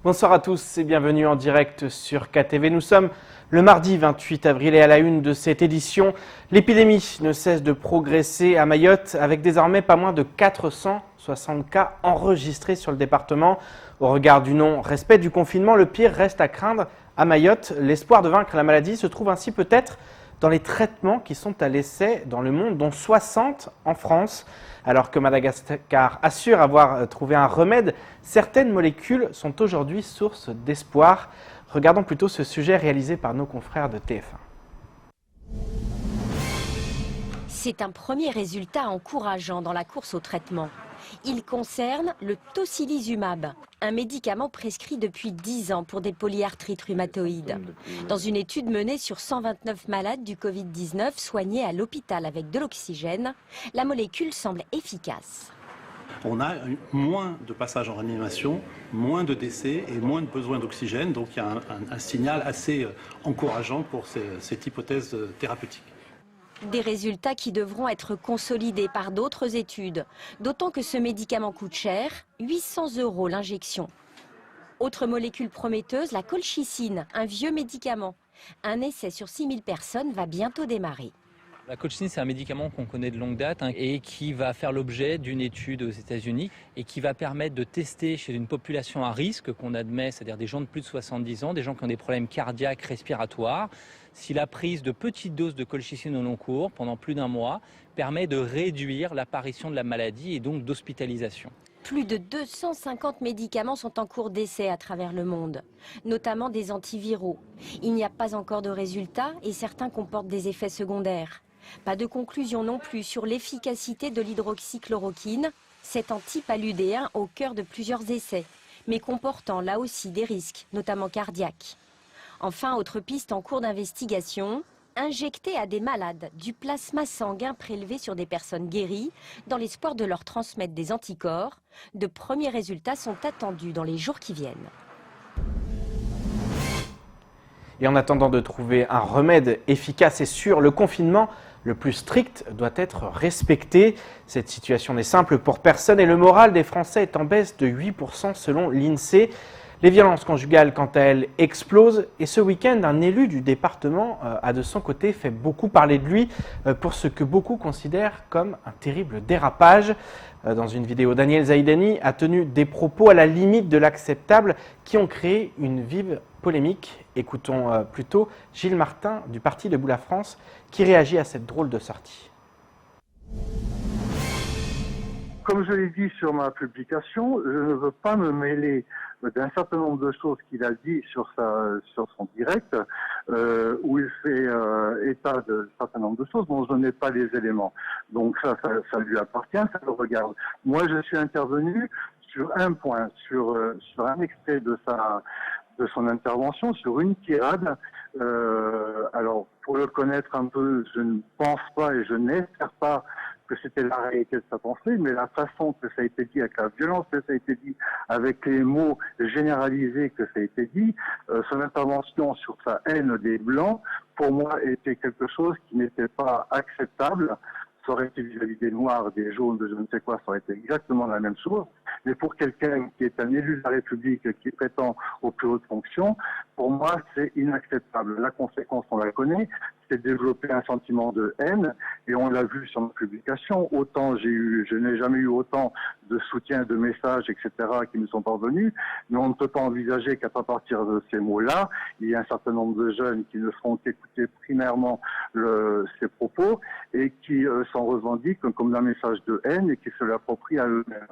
Bonsoir à tous et bienvenue en direct sur KTV. Nous sommes le mardi 28 avril et à la une de cette édition, l'épidémie ne cesse de progresser à Mayotte avec désormais pas moins de 460 cas enregistrés sur le département. Au regard du non-respect du confinement, le pire reste à craindre à Mayotte. L'espoir de vaincre la maladie se trouve ainsi peut-être dans les traitements qui sont à l'essai dans le monde, dont 60 en France. Alors que Madagascar assure avoir trouvé un remède, certaines molécules sont aujourd'hui source d'espoir. Regardons plutôt ce sujet réalisé par nos confrères de TF1. C'est un premier résultat encourageant dans la course au traitement. Il concerne le tocilizumab, un médicament prescrit depuis 10 ans pour des polyarthrites rhumatoïdes. Dans une étude menée sur 129 malades du Covid-19 soignés à l'hôpital avec de l'oxygène, la molécule semble efficace. On a moins de passages en réanimation, moins de décès et moins de besoin d'oxygène. Donc il y a un signal assez encourageant pour cette hypothèse thérapeutique. Des résultats qui devront être consolidés par d'autres études, d'autant que ce médicament coûte cher, 800 € l'injection. Autre molécule prometteuse, la colchicine, un vieux médicament. Un essai sur 6000 personnes va bientôt démarrer. La colchicine, c'est un médicament qu'on connaît de longue date et qui va faire l'objet d'une étude aux États-Unis et qui va permettre de tester chez une population à risque qu'on admet, c'est-à-dire des gens de plus de 70 ans, des gens qui ont des problèmes cardiaques, respiratoires, si la prise de petites doses de colchicine au long cours pendant plus d'un mois permet de réduire l'apparition de la maladie et donc d'hospitalisation. Plus de 250 médicaments sont en cours d'essai à travers le monde, notamment des antiviraux. Il n'y a pas encore de résultats et certains comportent des effets secondaires. Pas de conclusion non plus sur l'efficacité de l'hydroxychloroquine, cet antipaludéen au cœur de plusieurs essais, mais comportant là aussi des risques, notamment cardiaques. Enfin, autre piste en cours d'investigation, injecter à des malades du plasma sanguin prélevé sur des personnes guéries, dans l'espoir de leur transmettre des anticorps. De premiers résultats sont attendus dans les jours qui viennent. Et en attendant de trouver un remède efficace et sûr, le confinement le plus strict doit être respecté. Cette situation n'est simple pour personne et le moral des Français est en baisse de 8% selon l'INSEE. Les violences conjugales, quant à elles, explosent. Et ce week-end, un élu du département a de son côté fait beaucoup parler de lui pour ce que beaucoup considèrent comme un terrible dérapage. Dans une vidéo, Daniel Zaidani a tenu des propos à la limite de l'acceptable qui ont créé une vive polémique. Écoutons plutôt Gilles Martin du Parti Debout la France qui réagit à cette drôle de sortie. Comme je l'ai dit sur ma publication, je ne veux pas me mêler d'un certain nombre de choses qu'il a dit sur son direct, où il fait état de certain nombre de choses dont je n'ai pas les éléments. Donc ça lui appartient, ça le regarde. Moi, je suis intervenu sur un point, sur un extrait de son intervention, sur une tirade. Alors, pour le connaître un peu, je ne pense pas et je n'espère pas que c'était la réalité de sa pensée, mais la façon que ça a été dit, avec la violence que ça a été dit, avec les mots généralisés que ça a été dit, son intervention sur sa haine des Blancs, pour moi, était quelque chose qui n'était pas acceptable. Ça aurait été vis-à-vis des Noirs, des Jaunes, de je ne sais quoi, ça aurait été exactement la même chose. Mais pour quelqu'un qui est un élu de la République, qui prétend aux plus hautes fonctions, pour moi, c'est inacceptable. La conséquence, on la connaît, c'est développer un sentiment de haine, et on l'a vu sur nos publications. Autant je n'ai jamais eu autant de soutien, de messages, etc., qui nous sont parvenus, mais on ne peut pas envisager qu'à partir de ces mots-là, il y a un certain nombre de jeunes qui ne feront qu'écouter primairement ces propos, et qui s'en revendiquent comme un message de haine, et qui se l'approprient à eux-mêmes.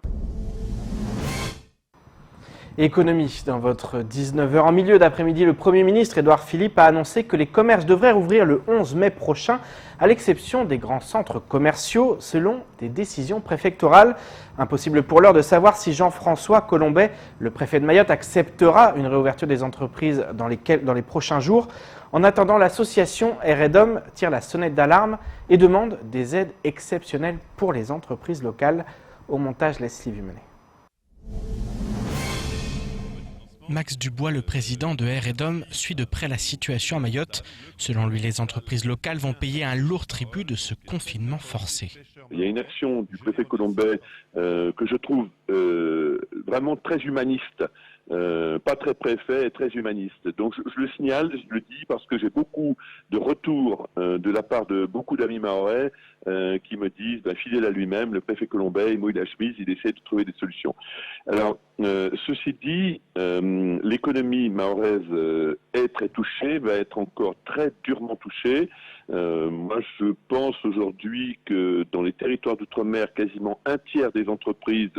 Économie, dans votre 19h. En milieu d'après-midi, le Premier ministre Édouard Philippe a annoncé que les commerces devraient rouvrir le 11 mai prochain, à l'exception des grands centres commerciaux, selon des décisions préfectorales. Impossible pour l'heure de savoir si Jean-François Colombet, le préfet de Mayotte, acceptera une réouverture des entreprises dans les prochains jours. En attendant, l'association REDOM tire la sonnette d'alarme et demande des aides exceptionnelles pour les entreprises locales. Au montage, Leslie Vumenet. Max Dubois, le président de REDOM, suit de près la situation à Mayotte. Selon lui, les entreprises locales vont payer un lourd tribut de ce confinement forcé. Il y a une action du préfet Colombet que je trouve vraiment très humaniste pas très préfet et très humaniste. Donc je le signale, je le dis parce que j'ai beaucoup de retours de la part de beaucoup d'amis mahorais qui me disent, fidèle à lui-même, le préfet Colombet, il mouille la chemise, il essaie de trouver des solutions. Alors, ceci dit, l'économie mahoraise est très touchée, va être encore très durement touchée. Moi, je pense aujourd'hui que dans les territoires d'outre-mer, quasiment un tiers des entreprises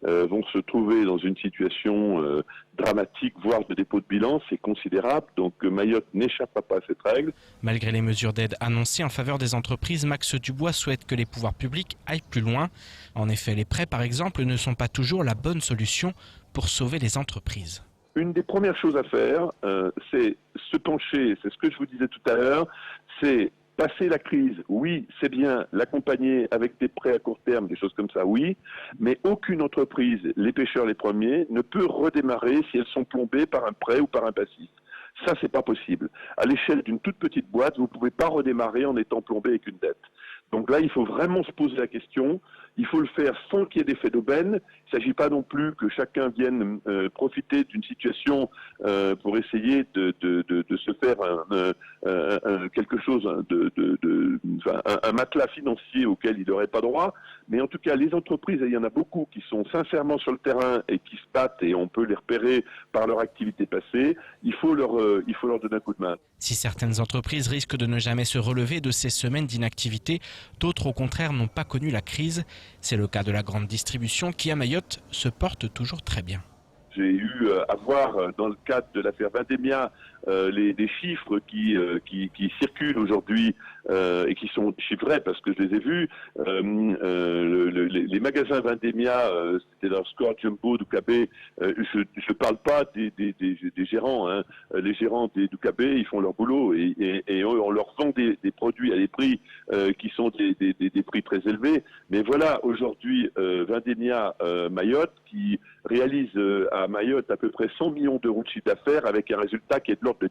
vont se trouver dans une situation dramatique, voire de dépôt de bilan. C'est considérable, donc Mayotte n'échappera pas à cette règle. Malgré les mesures d'aide annoncées en faveur des entreprises, Max Dubois souhaite que les pouvoirs publics aillent plus loin. En effet, les prêts, par exemple, ne sont pas toujours la bonne solution pour sauver les entreprises. Une des premières choses à faire, c'est se pencher, c'est ce que je vous disais tout à l'heure, c'est passer la crise, oui, c'est bien, l'accompagner avec des prêts à court terme, des choses comme ça, oui, mais aucune entreprise, les pêcheurs les premiers, ne peut redémarrer si elles sont plombées par un prêt ou par un passif. Ça, c'est pas possible. À l'échelle d'une toute petite boîte, vous ne pouvez pas redémarrer en étant plombé avec une dette. Donc là, il faut vraiment se poser la question. Il faut le faire sans qu'il y ait d'effet d'aubaine. Il ne s'agit pas non plus que chacun vienne profiter d'une situation pour essayer de se faire quelque chose, un matelas financier auquel il n'aurait pas droit. Mais en tout cas, les entreprises, il y en a beaucoup qui sont sincèrement sur le terrain et qui se battent, et on peut les repérer par leur activité passée. Il faut leur donner un coup de main. Si certaines entreprises risquent de ne jamais se relever de ces semaines d'inactivité, d'autres au contraire n'ont pas connu la crise. C'est le cas de la grande distribution qui, à Mayotte, se porte toujours très bien. J'ai eu à voir dans le cadre de l'affaire Vendémia des chiffres qui circulent aujourd'hui et qui sont chiffrés parce que je les ai vus. Les magasins Vendémia, c'était leur score jumbo d'Oukabé. Je ne parle pas des gérants. Hein. Les gérants d'Oukabé, ils font leur boulot et on leur vend des produits à des prix qui sont des prix très élevés. Mais voilà, aujourd'hui, Vendémia Mayotte qui réalise à Mayotte à peu près 100 millions d'euros de chiffre d'affaires avec un résultat qui est de l'ordre de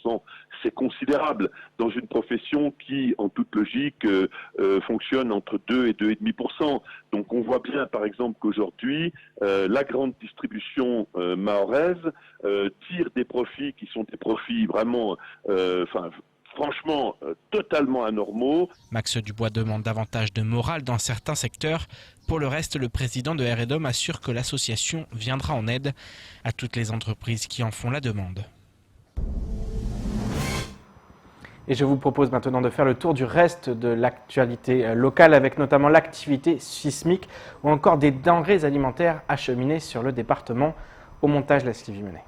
10%. C'est considérable dans une profession qui, en toute logique, fonctionne entre 2 et 2,5%. Donc on voit bien, par exemple, qu'aujourd'hui, la grande distribution mahoraise tire des profits qui sont des profits vraiment... franchement, totalement anormaux. Max Dubois demande davantage de morale dans certains secteurs. Pour le reste, le président de REDOM assure que l'association viendra en aide à toutes les entreprises qui en font la demande. Et je vous propose maintenant de faire le tour du reste de l'actualité locale, avec notamment l'activité sismique ou encore des denrées alimentaires acheminées sur le département. Au montage, Leslie Vimenet.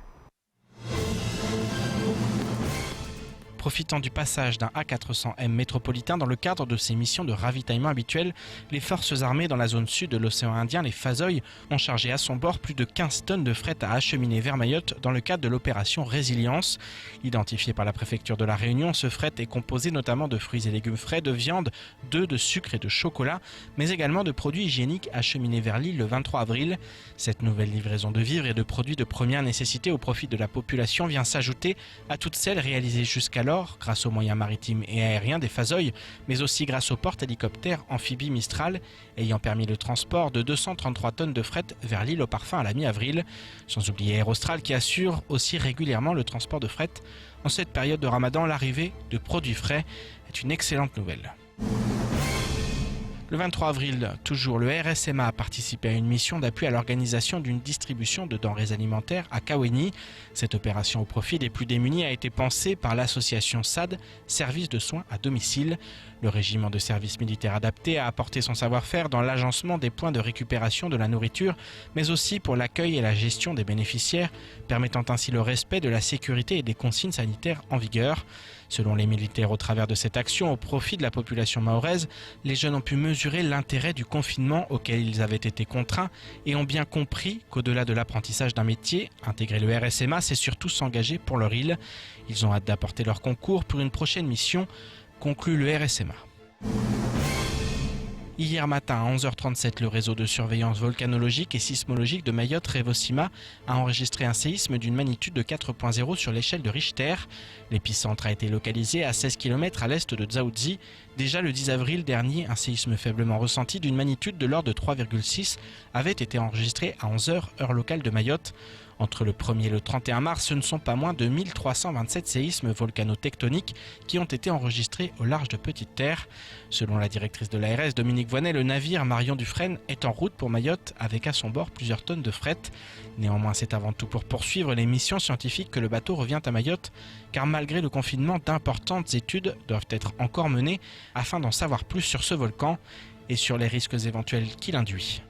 Profitant du passage d'un A400M métropolitain dans le cadre de ses missions de ravitaillement habituelles, les forces armées dans la zone sud de l'océan Indien, les Fazoy, ont chargé à son bord plus de 15 tonnes de fret à acheminer vers Mayotte dans le cadre de l'opération Résilience. Identifié par la préfecture de la Réunion, ce fret est composé notamment de fruits et légumes frais, de viande, d'œufs, de sucre et de chocolat, mais également de produits hygiéniques acheminés vers l'île le 23 avril. Cette nouvelle livraison de vivres et de produits de première nécessité au profit de la population vient s'ajouter à toutes celles réalisées jusqu'alors grâce aux moyens maritimes et aériens des Fazoy, mais aussi grâce au porte-hélicoptère amphibie Mistral, ayant permis le transport de 233 tonnes de fret vers l'île au parfum à la mi-avril. Sans oublier Aérostral qui assure aussi régulièrement le transport de fret. En cette période de Ramadan, l'arrivée de produits frais est une excellente nouvelle. Le 23 avril, toujours, le RSMA a participé à une mission d'appui à l'organisation d'une distribution de denrées alimentaires à Kaweni. Cette opération au profit des plus démunis a été pensée par l'association SAD, Service de soins à domicile. Le régiment de service militaire adapté a apporté son savoir-faire dans l'agencement des points de récupération de la nourriture, mais aussi pour l'accueil et la gestion des bénéficiaires, permettant ainsi le respect de la sécurité et des consignes sanitaires en vigueur. Selon les militaires, au travers de cette action au profit de la population mahoraise, les jeunes ont pu mesurer l'intérêt du confinement auquel ils avaient été contraints et ont bien compris qu'au-delà de l'apprentissage d'un métier, intégrer le RSMA, c'est surtout s'engager pour leur île. Ils ont hâte d'apporter leur concours pour une prochaine mission, conclut le RSMA. Hier matin à 11h37, le réseau de surveillance volcanologique et sismologique de Mayotte, Revosima, a enregistré un séisme d'une magnitude de 4.0 sur l'échelle de Richter. L'épicentre a été localisé à 16 km à l'est de Dzaoudzi. Déjà le 10 avril dernier, un séisme faiblement ressenti d'une magnitude de l'ordre de 3,6 avait été enregistré à 11h, heure locale de Mayotte. Entre le 1er et le 31 mars, ce ne sont pas moins de 1327 séismes volcano-tectoniques qui ont été enregistrés au large de Petite-Terre. Selon la directrice de l'ARS, Dominique Voynet, le navire Marion Dufresne est en route pour Mayotte avec à son bord plusieurs tonnes de fret. Néanmoins, c'est avant tout pour poursuivre les missions scientifiques que le bateau revient à Mayotte, car malgré le confinement, d'importantes études doivent être encore menées afin d'en savoir plus sur ce volcan et sur les risques éventuels qu'il induit.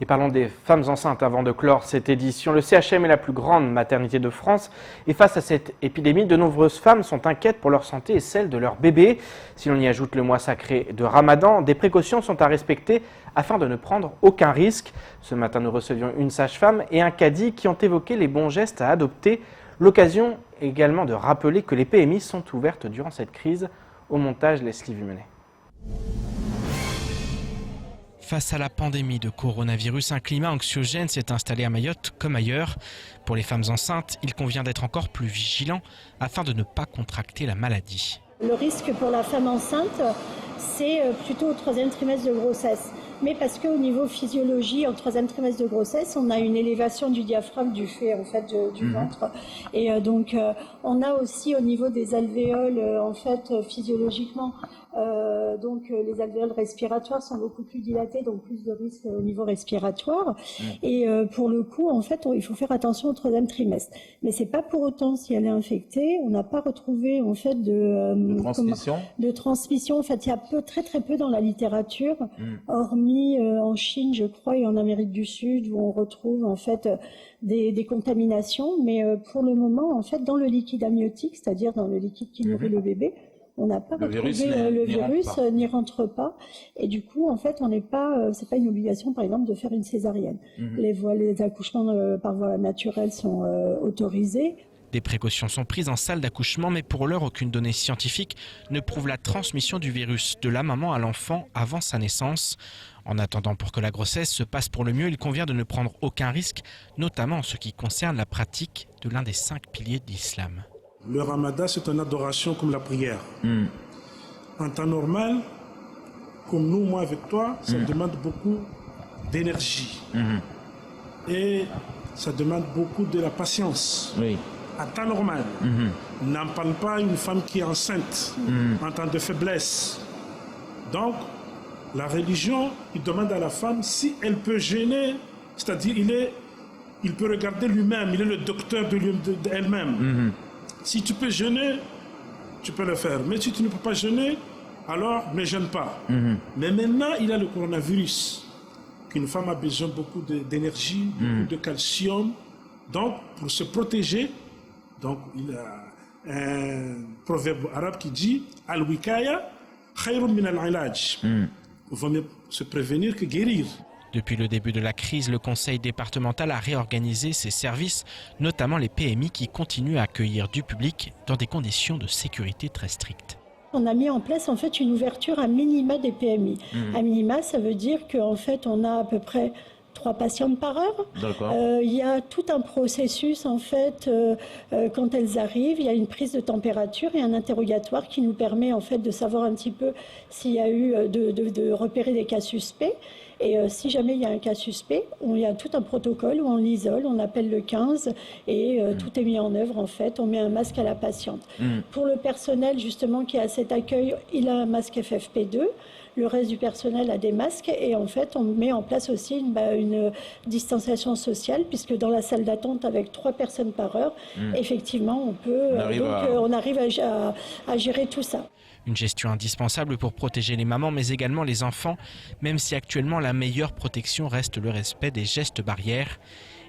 Et parlons des femmes enceintes avant de clore cette édition. Le CHM est la plus grande maternité de France et face à cette épidémie, de nombreuses femmes sont inquiètes pour leur santé et celle de leur bébé. Si l'on y ajoute le mois sacré de Ramadan, des précautions sont à respecter afin de ne prendre aucun risque. Ce matin, nous recevions une sage-femme et un cadi qui ont évoqué les bons gestes à adopter. L'occasion également de rappeler que les PMI sont ouvertes durant cette crise. Au montage, Leslie Vumenet. Face à la pandémie de coronavirus, un climat anxiogène s'est installé à Mayotte comme ailleurs. Pour les femmes enceintes, il convient d'être encore plus vigilant afin de ne pas contracter la maladie. Le risque pour la femme enceinte, c'est plutôt au 3e trimestre de grossesse. Mais parce qu'au niveau physiologie, au 3e trimestre de grossesse, on a une élévation du diaphragme du fait en fait du ventre. Et donc on a aussi au niveau des alvéoles en fait physiologiquement les alvéoles respiratoires sont beaucoup plus dilatées, donc plus de risques au niveau respiratoire. Et pour le coup, en fait, il faut faire attention au 3e trimestre. Mais c'est pas pour autant si elle est infectée, on n'a pas retrouvé en fait de transmission. En fait, il y a très peu dans la littérature, hormis en Chine, je crois, et en Amérique du Sud, où on retrouve en fait des contaminations. Mais pour le moment, en fait, dans le liquide amniotique, c'est-à-dire dans le liquide qui nourrit le bébé, on n'a pas retrouvé le virus, n'y rentre pas. Et du coup, en fait, on n'est pas, c'est pas une obligation, par exemple, de faire une césarienne. Les accouchements par voie naturelle sont autorisés. Des précautions sont prises en salle d'accouchement, mais pour l'heure, aucune donnée scientifique ne prouve la transmission du virus de la maman à l'enfant avant sa naissance. En attendant, pour que la grossesse se passe pour le mieux, il convient de ne prendre aucun risque, notamment en ce qui concerne la pratique de l'un des 5 piliers de l'islam. Le ramadan, c'est une adoration comme la prière. En temps normal, comme nous, moi avec toi, ça demande beaucoup d'énergie. Et ça demande beaucoup de la patience. En temps normal, n'en parle pas une femme qui est enceinte en temps de faiblesse. Donc, la religion, il demande à la femme si elle peut jeûner, c'est-à-dire il peut regarder lui-même, il est le docteur d'elle-même. Si tu peux jeûner, tu peux le faire. Mais si tu ne peux pas jeûner, alors ne jeûne pas. Mais maintenant, il y a le coronavirus. Qu'une femme a besoin beaucoup d'énergie, beaucoup de calcium. Donc, pour se protéger, donc, il y a un proverbe arabe qui dit « Al-wikaya khayrun min al-ilaj ». Il vaut mieux se prévenir que guérir. Depuis le début de la crise, le conseil départemental a réorganisé ses services, notamment les PMI qui continuent à accueillir du public dans des conditions de sécurité très strictes. On a mis en place en fait une ouverture à minima des PMI. À minima, ça veut dire qu'en fait on a à peu près 3 patientes par heure. Il y a tout un processus en fait quand elles arrivent, il y a une prise de température et un interrogatoire qui nous permet en fait de savoir un petit peu s'il y a eu de repérer des cas suspects. Et si jamais il y a un cas suspect, il y a tout un protocole où on l'isole, on appelle le 15 et tout est mis en œuvre en fait. On met un masque à la patiente. Pour le personnel justement qui est à cet accueil, il a un masque FFP2. Le reste du personnel a des masques et en fait on met en place aussi une distanciation sociale puisque dans la salle d'attente avec 3 personnes par heure, effectivement on arrive à gérer tout ça. Une gestion indispensable pour protéger les mamans mais également les enfants, même si actuellement la meilleure protection reste le respect des gestes barrières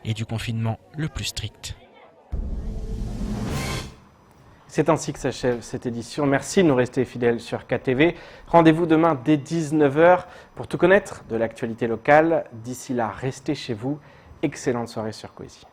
et du confinement le plus strict. C'est ainsi que s'achève cette édition. Merci de nous rester fidèles sur KTV. Rendez-vous demain dès 19h pour tout connaître de l'actualité locale. D'ici là, restez chez vous. Excellente soirée sur Coésie.